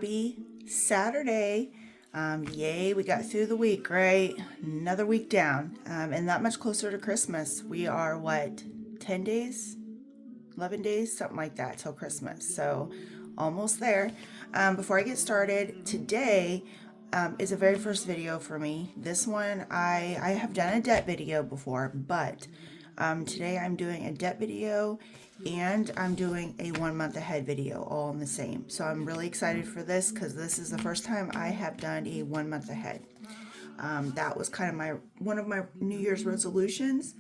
Happy Saturday. Yay, we got through the week, right? Another week down, and that much closer to Christmas. We are, what, 10 days? 11 days? Something like that till Christmas. So almost there. Before I get started, today is a very first video for me. This one, I have done a debt video before, but today I'm doing a debt video and I'm doing a 1 month ahead video all in the same. So I'm really excited for this because this is the first time I have done a 1 month ahead. That was kind of one of my New Year's resolutions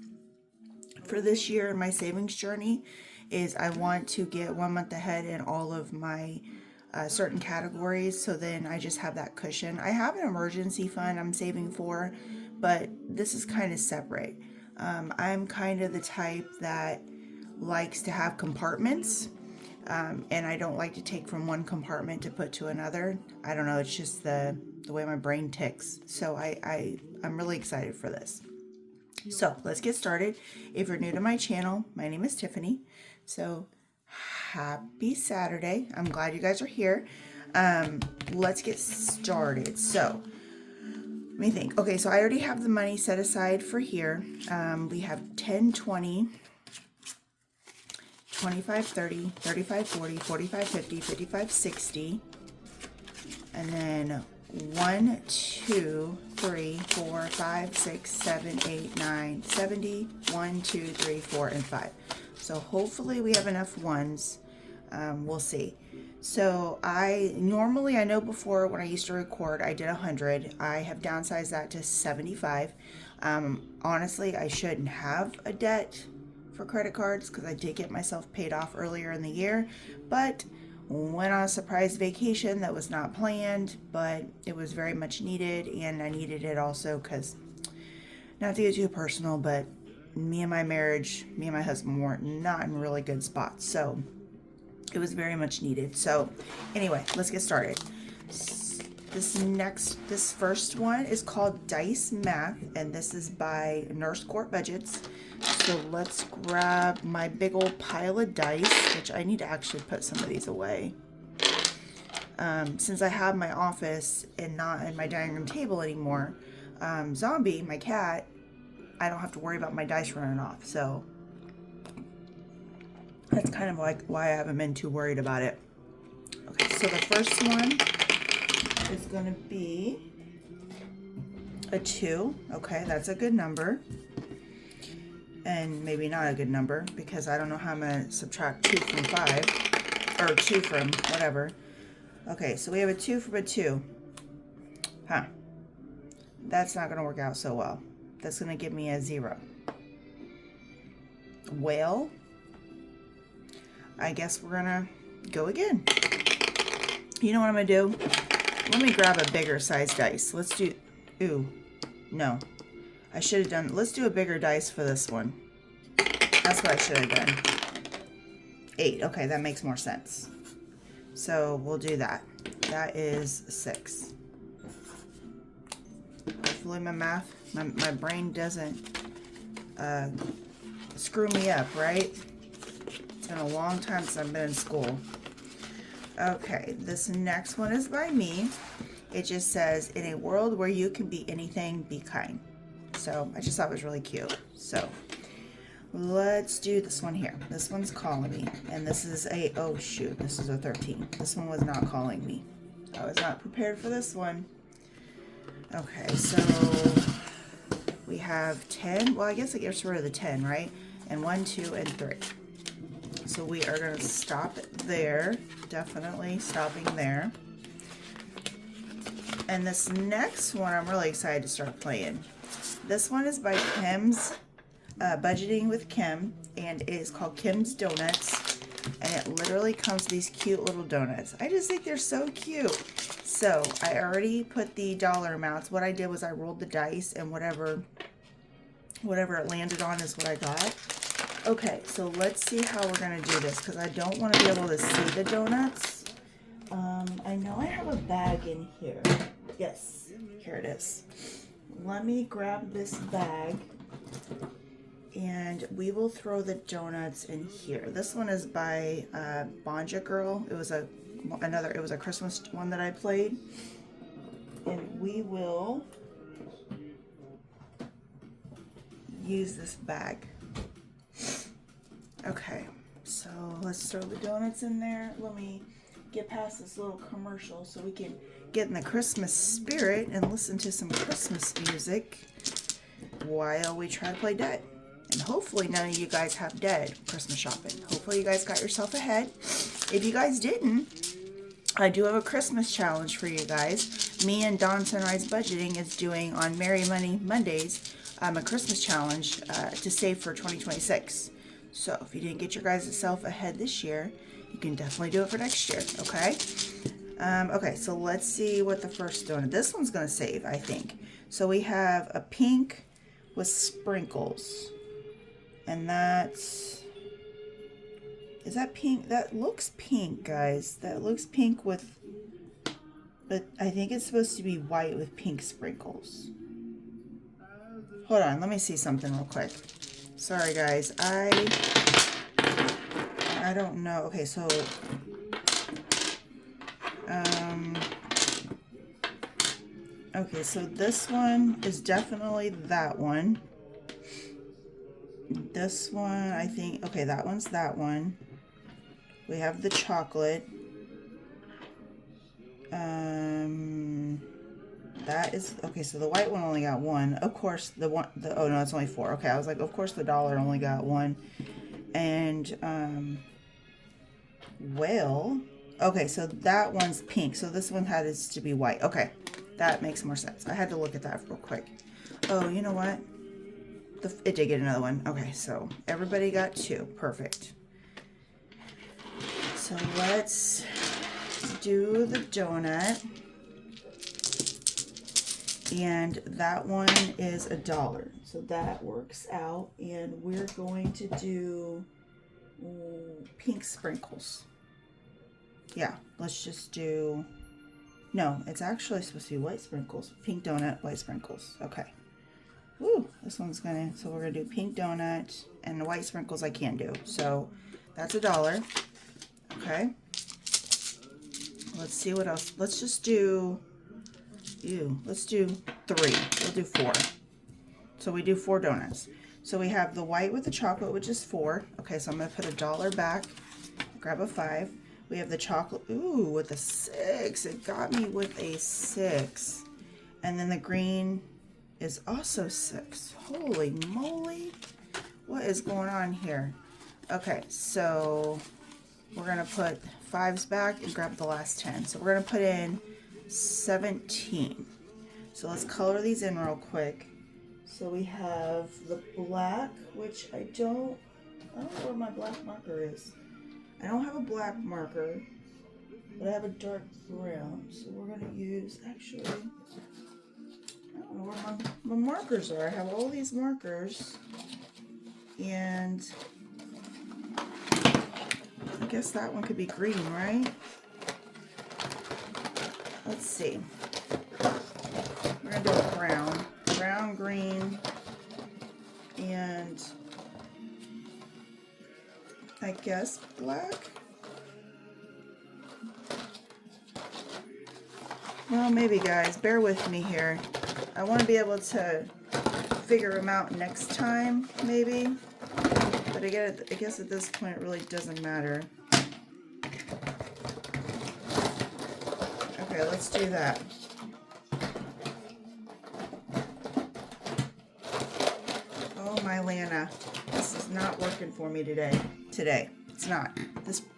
for this year in my savings journey is I want to get 1 month ahead in all of my certain categories, so then I just have that cushion. I have an emergency fund I'm saving for, but this is kind of separate. I'm kind of the type that likes to have compartments, and I don't like to take from one compartment to put to another. I don't know, it's just the way my brain ticks. So I'm really excited for this. So let's get started. If you're new to my channel, my name is Tiffany. So happy Saturday. I'm glad you guys are here. Let's get started. So let me think. Okay, so I already have the money set aside for here. We have 10, 20, 25, 30, 35, 40, 45, 50, 55, 60. And then 1, 2, 3, 4, 5, 6, 7, 8, 9, 70. 1, 2, 3, 4, and 5. So hopefully we have enough ones. We'll see. So I know before when I used to record, I did 100. I have downsized that to 75. Honestly, I shouldn't have a debt for credit cards because I did get myself paid off earlier in the year, but went on a surprise vacation that was not planned, but it was very much needed, and I needed it also because, not to get too personal, but me and my husband were not in really good spots, so it was very much needed. So anyway, let's get started. This first one is called Dice Math, and this is by Nurse Court Budgets. So let's grab my big old pile of dice, which I need to actually put some of these away. Since I have my office and not in my dining room table anymore, Zombie, my cat, I don't have to worry about my dice running off. So that's kind of like why I haven't been too worried about it. Okay, so the first one is going to be a 2. Okay, that's a good number. And maybe not a good number because I don't know how I'm going to subtract 2 from 5. Or 2 from whatever. Okay, so we have a 2 from a 2. Huh. That's not going to work out so well. That's going to give me a 0. Well, I guess we're going to go again. You know what I'm going to do? Let me grab a bigger size dice. Let's do... Ooh. No. I should have done... Let's do a bigger dice for this one. That's what I should have done. 8. Okay, that makes more sense. So we'll do that. That is 6. Hopefully my math... My brain doesn't screw me up, right? It's been a long time since I've been in school. Okay, this next one is by me. It just says, in a world where you can be anything, be kind. So I just thought it was really cute. So let's do this one here. This one's calling me. And this is a, oh shoot, this is a 13. This one was not calling me. I was not prepared for this one. Okay, so we have 10. Well, I guess it gets rid of the 10, right? And 1, 2, and 3. So we are going to stop there. Definitely stopping there. And this next one, I'm really excited to start playing. This one is by Kim's Budgeting with Kim, and it is called Kim's Donuts. And it literally comes with these cute little donuts. I just think they're so cute. So I already put the dollar amounts. What I did was I rolled the dice, and whatever it landed on is what I got. Okay, so let's see how we're going to do this, because I don't want to be able to see the donuts. I know I have a bag in here. Yes, here it is. Let me grab this bag, and we will throw the donuts in here. This one is by Bonja Girl. It was a It was a Christmas one that I played. And we will use this bag. Okay, so let's throw the donuts in there. Let me get past this little commercial so we can get in the Christmas spirit and listen to some Christmas music while we try to play dead. And hopefully none of you guys have dead Christmas shopping. Hopefully you guys got yourself ahead. If you guys didn't, I do have a Christmas challenge for you guys. Me and Dawn Sunrise Budgeting is doing on Merry Money Mondays a Christmas challenge to save for 2026. So if you didn't get your guys' self ahead this year, you can definitely do it for next year, okay? Okay, so let's see what the first donut. This one's going to save, I think. So we have a pink with sprinkles. And that's... Is that pink? That looks pink, guys. That looks pink with... But I think it's supposed to be white with pink sprinkles. Hold on, let me see something real quick. Sorry, guys. I don't know. Okay, so... Okay, so this one is definitely that one. This one, I think... Okay, that one's that one. We have the chocolate. That is... Okay, so the white one only got one. Of course, oh, no, it's only 4. Okay, I was like, of course the dollar only got 1. And, well... Okay, so that one's pink. So this one had to be white. Okay, that makes more sense. I had to look at that real quick. Oh, you know what? It did get another one. Okay, so everybody got 2. Perfect. So let's do the donut. And that one is $1. So that works out. And we're going to do pink sprinkles. Yeah, let's just do... No, it's actually supposed to be white sprinkles. Pink donut, white sprinkles. Okay. Woo, this one's gonna... So we're gonna do pink donut, and the white sprinkles I can do. So that's $1. Okay. Let's see what else. Let's just do... let's do 3. We'll do 4. So we do 4 donuts. So we have the white with the chocolate, which is 4. Okay, so I'm gonna put $1 back. Grab a 5. We have the chocolate, ooh, with a 6. It got me with a 6. And then the green is also 6. Holy moly. What is going on here? Okay, so we're going to put 5s back and grab the last 10. So we're going to put in 17. So let's color these in real quick. So we have the black, which I don't know where my black marker is. I don't have a black marker, but I have a dark brown. So we're going to use, actually, I don't know where my markers are. I have all these markers, and I guess that one could be green, right? Let's see. We're going to do a brown. Brown, green, and... I guess black? Well, maybe, guys. Bear with me here. I want to be able to figure them out next time, maybe. But I guess at this point it really doesn't matter. Okay, let's do that. Oh, my Lana. This is not working for me today. It's not.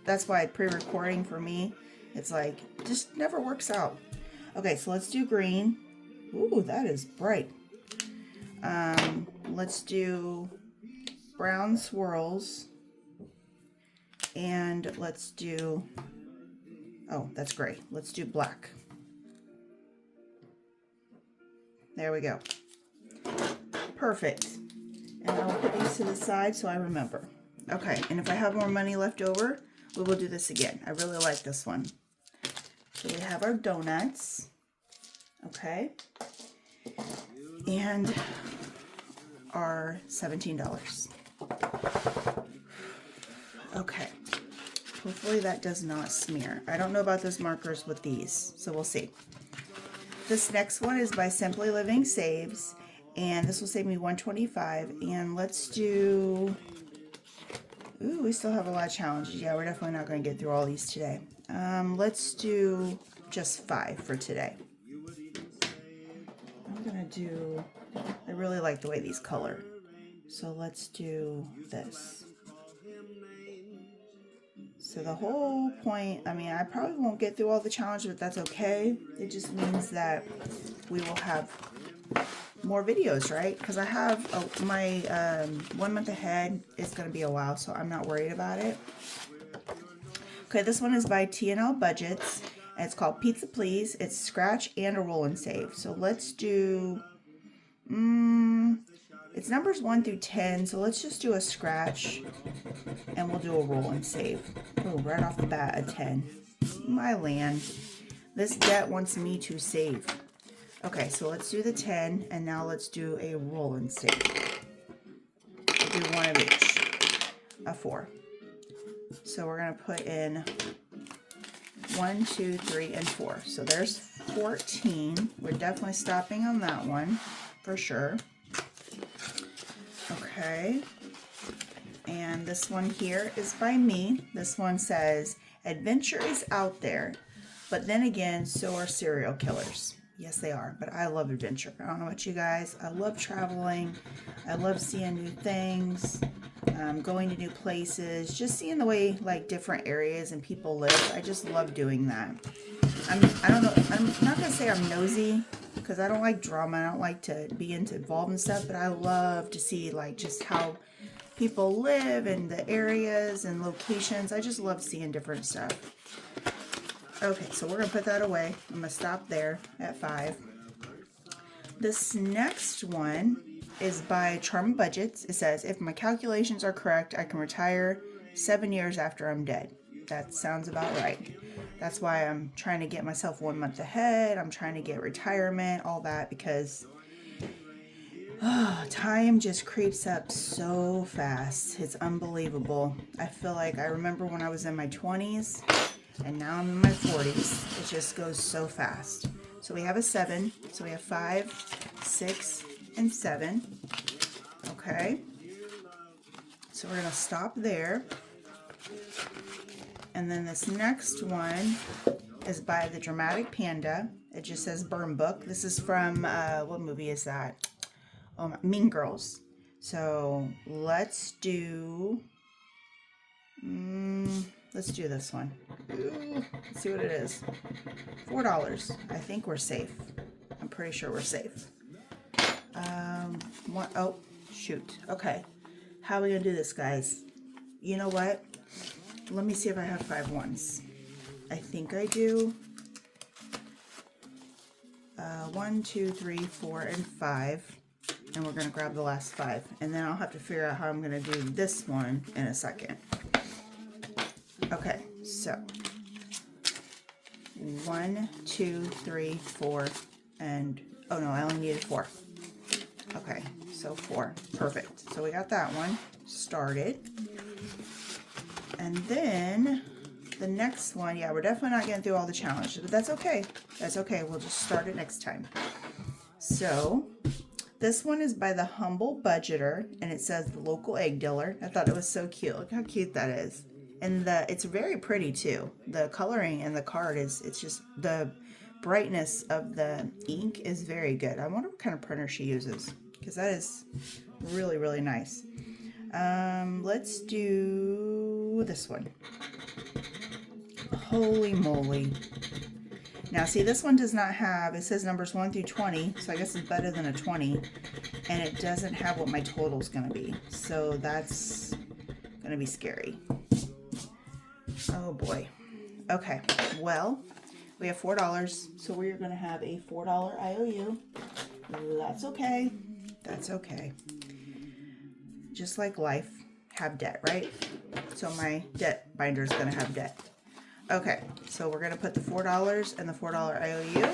That's why pre-recording for me, it's like, just never works out. Okay, so let's do green. Ooh, that is bright. Let's do brown swirls. And let's do, oh, that's gray. Let's do black. There we go. Perfect. And I'll put these to the side so I remember. Okay, and if I have more money left over, we will do this again. I really like this one. So we have our donuts. Okay. And our $17. Okay. Hopefully that does not smear. I don't know about those markers with these, so we'll see. This next one is by Simply Living Saves, and this will save me $125. And let's do, ooh, we still have a lot of challenges. Yeah, we're definitely not going to get through all these today. Let's do just 5 for today. I'm going to do, I really like the way these color. So let's do this. So the whole point, I mean, I probably won't get through all the challenges, but that's okay. It just means that we will have more videos, right? Because I have my 1 month ahead is going to be a while, so I'm not worried about it. Okay, this one is by T&L Budgets, and it's called Pizza Please. It's scratch and a roll and save. So let's do, it's numbers 1 through 10, so let's just do a scratch, and we'll do a roll and save. Oh, right off the bat, a 10. My land. This debt wants me to save. Okay, so let's do the 10, and now let's do a roll and save. We'll do one of each. A 4. So we're going to put in 1, 2, 3, and 4. So there's 14. We're definitely stopping on that one, for sure. Okay. And this one here is by me. This one says, adventure is out there, but then again, so are serial killers. Yes, they are, but I love adventure. I don't know about you guys. I love traveling. I love seeing new things, going to new places, just seeing the way like different areas and people live. I just love doing that. I'm not going to say I'm nosy, because I don't like drama. I don't like to be involved in stuff, but I love to see like just how people live and the areas and locations. I just love seeing different stuff. Okay, so we're going to put that away. I'm going to stop there at 5. This next one is by Charm Budgets. It says, if my calculations are correct, I can retire 7 years after I'm dead. That sounds about right. That's why I'm trying to get myself 1 month ahead. I'm trying to get retirement, all that, because time just creeps up so fast. It's unbelievable. I feel like I remember when I was in my 20s, and now I'm in my 40s. It just goes so fast. So we have a 7. So we have 5, 6, and 7. Okay. So we're going to stop there. And then this next one is by The Dramatic Panda. It just says Burn Book. This is from, what movie is that? Oh, Mean Girls. So let's do this one. Let's see what it is. $4. I think we're safe. I'm pretty sure we're safe. Oh, shoot. Okay. How are we going to do this, guys? You know what? Let me see if I have 5 ones. I think I do. 1, 2, 3, 4, and 5. And we're going to grab the last 5. And then I'll have to figure out how I'm going to do this one in a second. Okay, so 1, 2, 3, 4, and oh no, I only needed 4. Okay, so 4. Perfect. So we got that one started. And then the next one, yeah, we're definitely not getting through all the challenges, but that's okay. That's okay. We'll just start it next time. So this one is by The Humble Budgeter, and it says The Local Egg Dealer. I thought it was so cute. Look how cute that is. And it's very pretty too. The coloring and the card it's just the brightness of the ink is very good. I wonder what kind of printer she uses, because that is really, really nice. Let's do this one. Holy moly. Now see, this one does not have, it says numbers 1 through 20, so I guess it's better than a 20, and it doesn't have what my total is going to be, so that's going to be scary. Oh boy. Okay, well, we have $4, so we're going to have a $4 IOU. That's okay. That's okay. Just like life, have debt, right? So my debt binder is going to have debt. Okay, so we're going to put the $4 and the $4 IOU,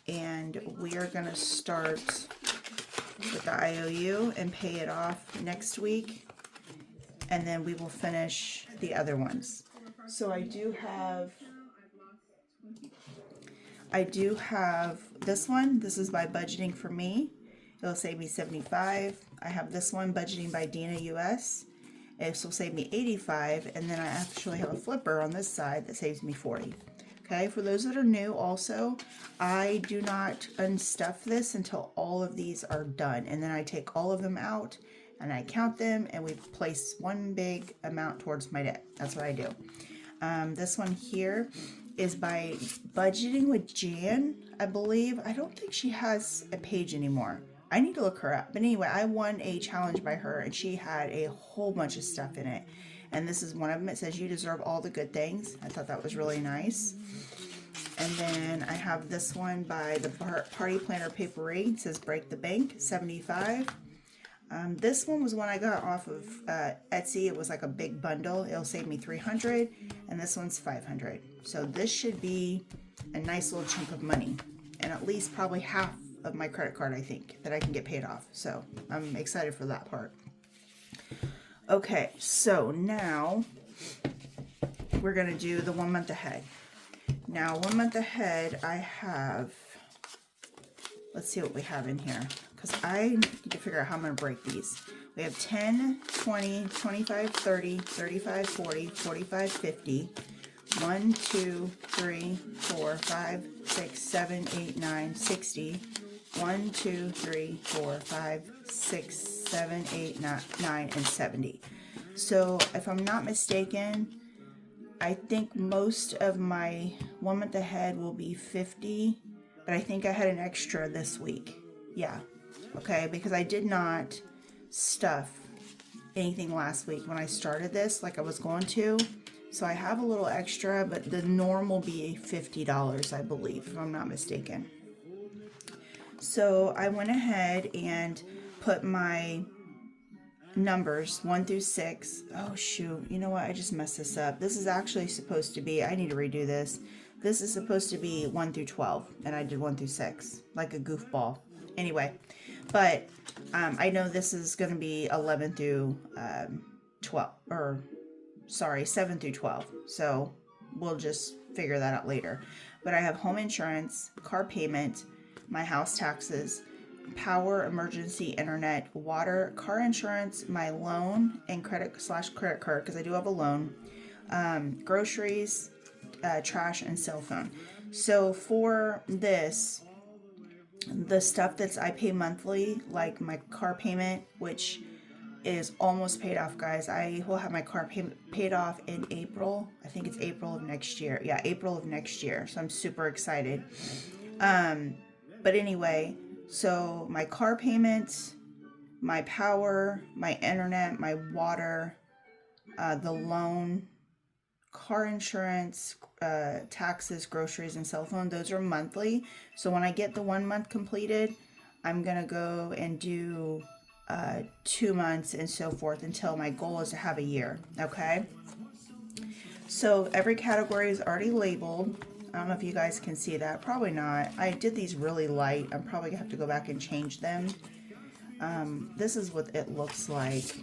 and we are going to start with the IOU and pay it off next week, and then we will finish the other ones. So I do have this one. This is by Budgeting for Me. It'll save me 75. I have this one, Budgeting by Dina US. This will save me 85, and then I actually have a flipper on this side that saves me 40. Okay, for those that are new also, I do not unstuff this until all of these are done, and then I take all of them out and I count them, and we place one big amount towards my debt. That's what I do. This one here is by Budgeting with Jan, I believe. I don't think she has a page anymore. I need to look her up. But anyway, I won a challenge by her, and she had a whole bunch of stuff in it. And this is one of them. It says, "You deserve all the good things." I thought that was really nice. And then I have this one by the Party Planner Papery. It says, "Break the Bank," 75. This one was one I got off of Etsy. It was like a big bundle. It'll save me 300, and this one's 500. So this should be a nice little chunk of money, and at least probably half of my credit card, I think, that I can get paid off. So I'm excited for that part. Okay, so now we're going to do the 1 month ahead. Now, 1 month ahead, I have, let's see what we have in here, because I need to figure out how I'm going to break these. We have 10, 20, 25, 30, 35, 40, 45, 50. 1, 2, 3, 4, 5, 6, 7, 8, 9, 60. 1, 2, 3, 4, 5, 6, 7, 8, 9, and 70. So if I'm not mistaken, I think most of my 1 month ahead will be 50, but I think I had an extra this week. Yeah. Okay, because I did not stuff anything last week when I started this like I was going to. So I have a little extra, but the norm will be $50, I believe, if I'm not mistaken. So I went ahead and put my numbers 1 through 6. Oh shoot, you know what? I just messed this up. This is actually supposed to be, I need to redo this. This is supposed to be 1 through 12, and I did 1 through 6, like a goofball. Anyway, but I know this is going to be 11 through 12, or sorry, 7 through 12. So we'll just figure that out later. But I have home insurance, car payment, my house taxes, power, emergency, internet, water, car insurance, my loan, and credit card, because I do have a loan, groceries, trash, and cell phone. So for this, the stuff that's I pay monthly, like my car payment, which is almost paid off, guys. I will have my car payment paid off in April. I think it's April of next year. Yeah, April of next year. So I'm super excited. But anyway, so my car payments, my power, my internet, my water, the loan, car insurance, taxes, groceries, and cell phone, those are monthly. So when I get the 1 month completed, I'm going to go and do 2 months and so forth until my goal is to have a year. Okay. So every category is already labeled. I don't know if you guys can see that. Probably not. I did these really light. I'm probably gonna have to go back and change them. This is what it looks like.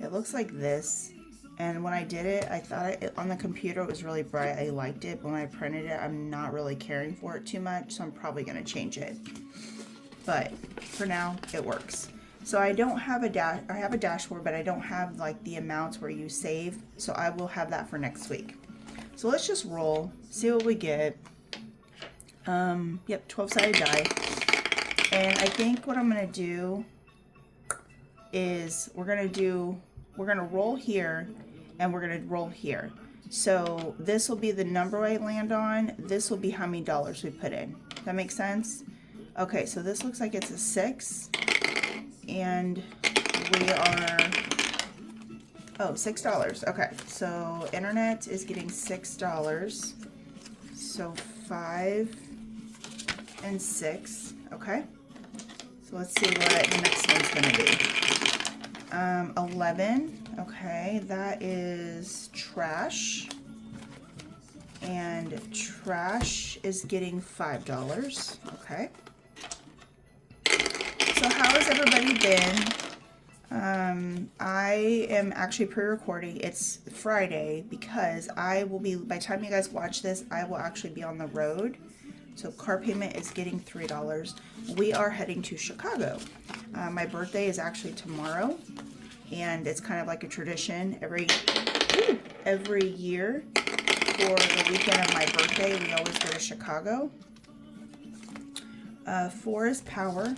It looks like this. And when I did it, I thought on the computer it was really bright. I liked it. But when I printed it, I'm not really caring for it too much. So I'm probably gonna change it. But for now, it works. So I don't have I have a dashboard, but I don't have like the amounts where you save. So I will have that for next week. So let's just roll, see what we get. Yep, 12-sided die. And I think what I'm gonna do is we're gonna roll here and we're gonna roll here. So this will be the number I land on. This will be how many dollars we put in. That makes sense? Okay, so this looks like it's a 6. And we are, $6. Okay, so internet is getting $6. So 5 and 6. Okay, so let's see what the next one's going to be. 11. Okay, that is trash. And trash is getting $5. Okay. So how has everybody been? I am actually pre-recording. It's Friday because I will be, by the time you guys watch this, I will actually be on the road. So car payment is getting $3. We are heading to Chicago. My birthday is actually tomorrow, and it's kind of like a tradition every year for the weekend of my birthday. We always go to Chicago. 4 is power,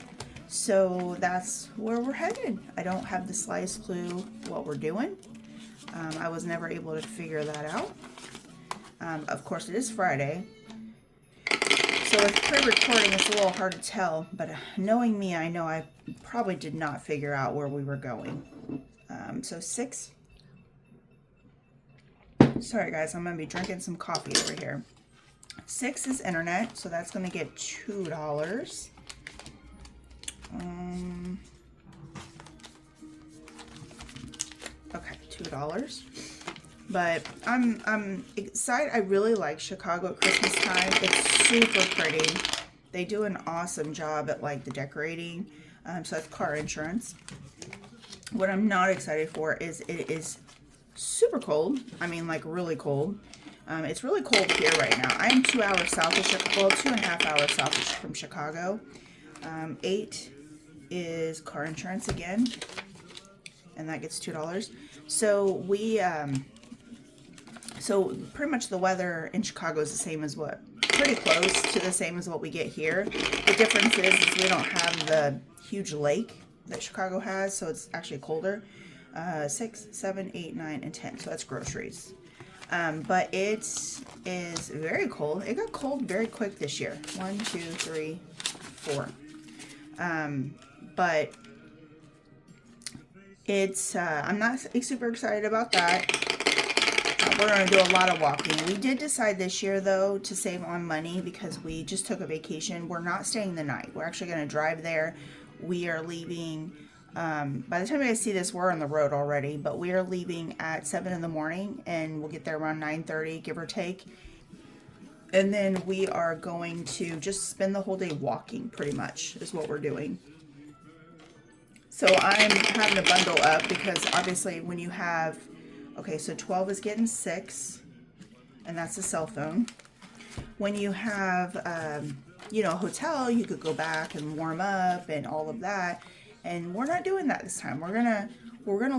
so that's where we're headed. I don't have the slightest clue what we're doing. I was never able to figure that out. Of course, it is Friday. So with pre-recording, it's a little hard to tell, but knowing me, I know I probably did not figure out where we were going. So 6. Sorry guys, I'm going to be drinking some coffee over here. 6 is internet, so that's going to get $2. Okay, $2. But I'm excited. I really like Chicago at Christmas time. It's super pretty. They do an awesome job at like the decorating. So that's car insurance. What I'm not excited for is it is super cold. I mean, like really cold. It's really cold here right now. I'm 2 hours south of Chicago, well, 2.5 hours south from Chicago. 8 is car insurance again, and that gets $2. So we so pretty much the weather in Chicago is the same as what, pretty close to the same as what we get here. The difference is we don't have the huge lake that Chicago has, so it's actually colder. 6, 7, 8, 9, and 10. So that's groceries. But it is very cold. It got cold very quick this year. 1, 2, 3, 4. But it's I'm not super excited about that. We're going to do a lot of walking. We did decide this year, though, to save on money because we just took a vacation. We're not staying the night. We're actually going to drive there. We are leaving, by the time you guys see this, we're on the road already, but we are leaving at 7 in the morning, and we'll get there around 9:30, give or take. And then we are going to just spend the whole day walking, pretty much, is what we're doing. So I'm having to bundle up because, obviously, when you have... Okay, so 12 is getting 6, and that's a cell phone. When you have, you know, a hotel, you could go back and warm up and all of that. And we're not doing that this time. We're gonna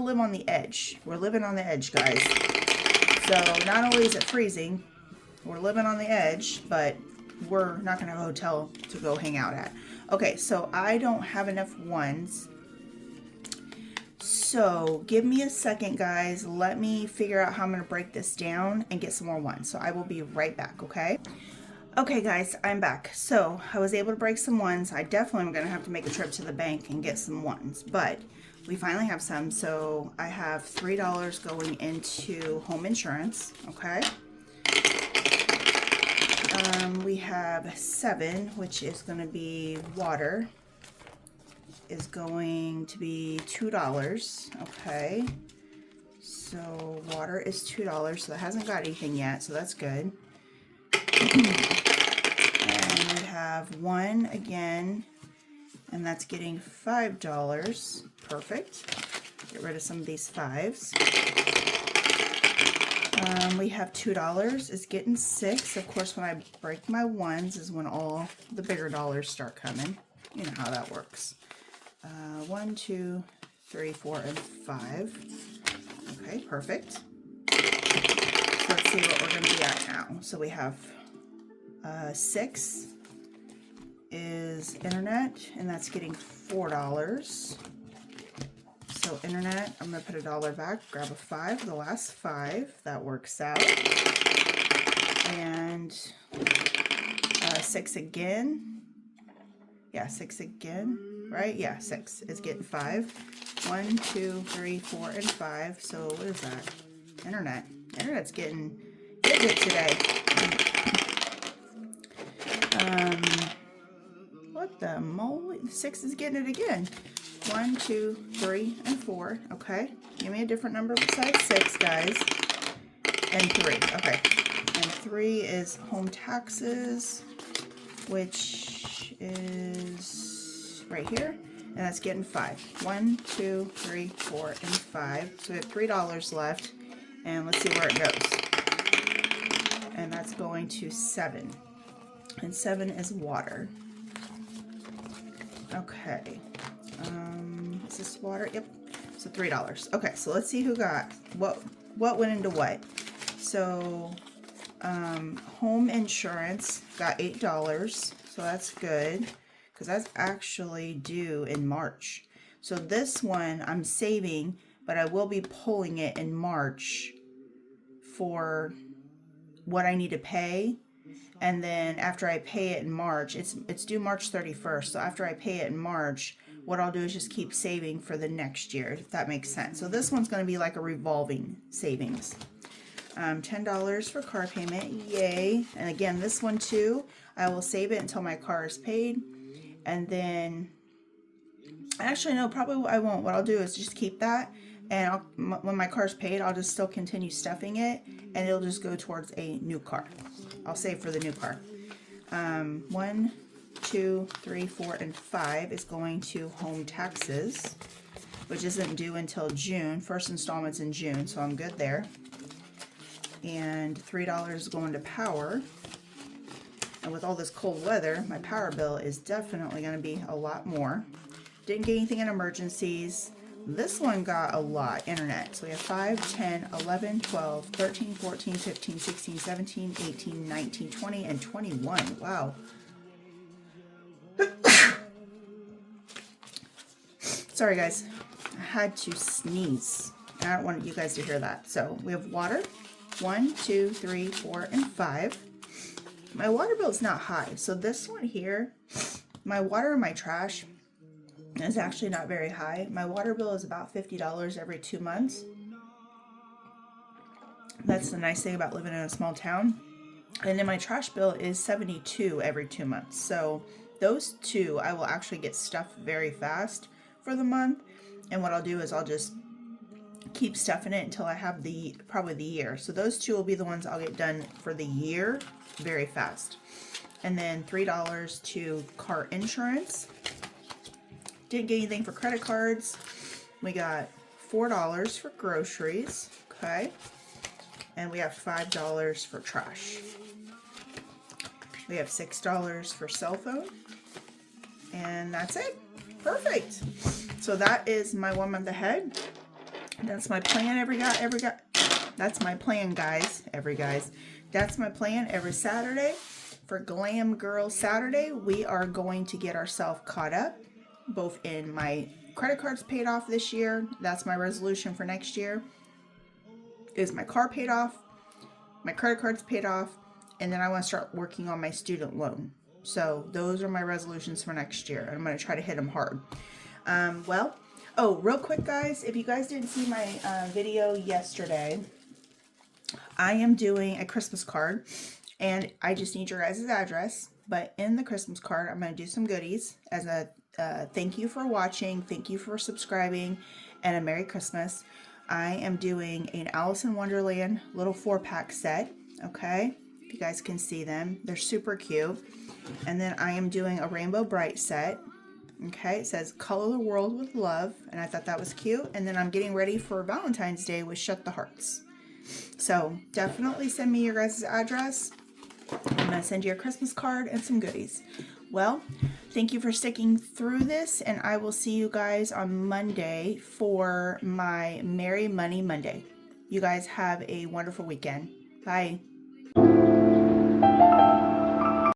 live on the edge. We're living on the edge, guys. So not only is it freezing, we're living on the edge, but we're not gonna have a hotel to go hang out at. Okay, so I don't have enough ones. So give me a second, guys. Let me figure out how I'm going to break this down and get some more ones. So I will be right back, okay? Okay, guys, I'm back. So I was able to break some ones. I definitely am going to have to make a trip to the bank and get some ones, but we finally have some. So I have $3 going into home insurance, okay? We have 7, which is going to be water. Is going to be $2. Okay, so water is $2, so that hasn't got anything yet, so that's good. And we have 1 again, and that's getting $5. Perfect. Get rid of some of these 5s. We have $2 is getting 6. Of course, when I break my 1s is when all the bigger dollars start coming. You know how that works. 1, 2, 3, 4, and 5. Okay, perfect. So let's see what we're going to be at now. So we have 6 is internet, and that's getting $4. So internet, I'm going to put $1 back, grab a 5, the last 5. That works out. And 6 again. Yeah, 6 again. Right? Yeah, 6 is getting 5. 1, 2, 3, 4, and 5. So what is that? Internet. Internet's getting it today. What the moly? 6 is getting it again. 1, 2, 3, and 4. Okay. Give me a different number besides 6, guys. And 3. Okay. And 3 is home taxes, which is right here. and that's getting 5. 1, 2, 3, 4, and 5. So we have $3 left, and let's see where it goes. And that's going to 7. And 7 is water. Okay. Is this water? Yep. So $3. Okay, so let's see who got what went into what. So home insurance got $8, so that's good because that's actually due in March. So this one I'm saving, but I will be pulling it in March for what I need to pay. And then after I pay it in March, it's due March 31st. So after I pay it in March, what I'll do is just keep saving for the next year, if that makes sense. So this one's going to be like a revolving savings. $10 for car payment, yay. And again, this one too, I will save it until my car is paid. And then, actually no, probably I won't. What I'll do is just keep that. And when my car's paid, I'll just still continue stuffing it. And it'll just go towards a new car. I'll save for the new car. 1, 2, 3, 4, and 5 is going to home taxes, which isn't due until June. First installment's in June, so I'm good there. And $3 is going to power. And with all this cold weather, my power bill is definitely going to be a lot more. Didn't get anything in emergencies. This one got a lot, internet. So we have 5, 10, 11, 12, 13, 14, 15, 16, 17, 18, 19, 20, and 21. Wow. Sorry guys, I had to sneeze. I don't want you guys to hear that. So we have water, 1, 2, 3, 4, and 5. My water bill is not high. So this one here, my water and my trash is actually not very high. My water bill is about $50 every 2 months. That's the nice thing about living in a small town. And then my trash bill is $72 every 2 months. So those two I will actually get stuffed very fast for the month. And what I'll do is I'll just keep stuffing it until I have probably the year. So those two will be the ones I'll get done for the year very fast. And then $3 to car insurance. Didn't get anything for credit cards. We got $4 for groceries, okay? And we have $5 for trash. We have $6 for cell phone. And that's it. Perfect. So that is my 1 month ahead. That's my plan that's my plan, guys. That's my plan every Saturday. For Glam Girl Saturday, we are going to get ourselves caught up, both in my credit cards paid off this year. That's my resolution for next year. Is my car paid off, my credit cards paid off, and then I want to start working on my student loan. So those are my resolutions for next year. I'm going to try to hit them hard. Oh, real quick, guys, if you guys didn't see my video yesterday, I am doing a Christmas card, and I just need your guys' address. But in the Christmas card, I'm going to do some goodies as a thank you for watching, thank you for subscribing, and a Merry Christmas. I am doing an Alice in Wonderland little 4-pack set, okay? If you guys can see them, they're super cute. And then I am doing a Rainbow Bright set. Okay, it says color the world with love, and I thought that was cute. And then I'm getting ready for Valentine's Day with Shut the Hearts. So definitely send me your guys' address. I'm going to send you a Christmas card and some goodies. Well, thank you for sticking through this, and I will see you guys on Monday for my Merry Money Monday. You guys have a wonderful weekend. Bye.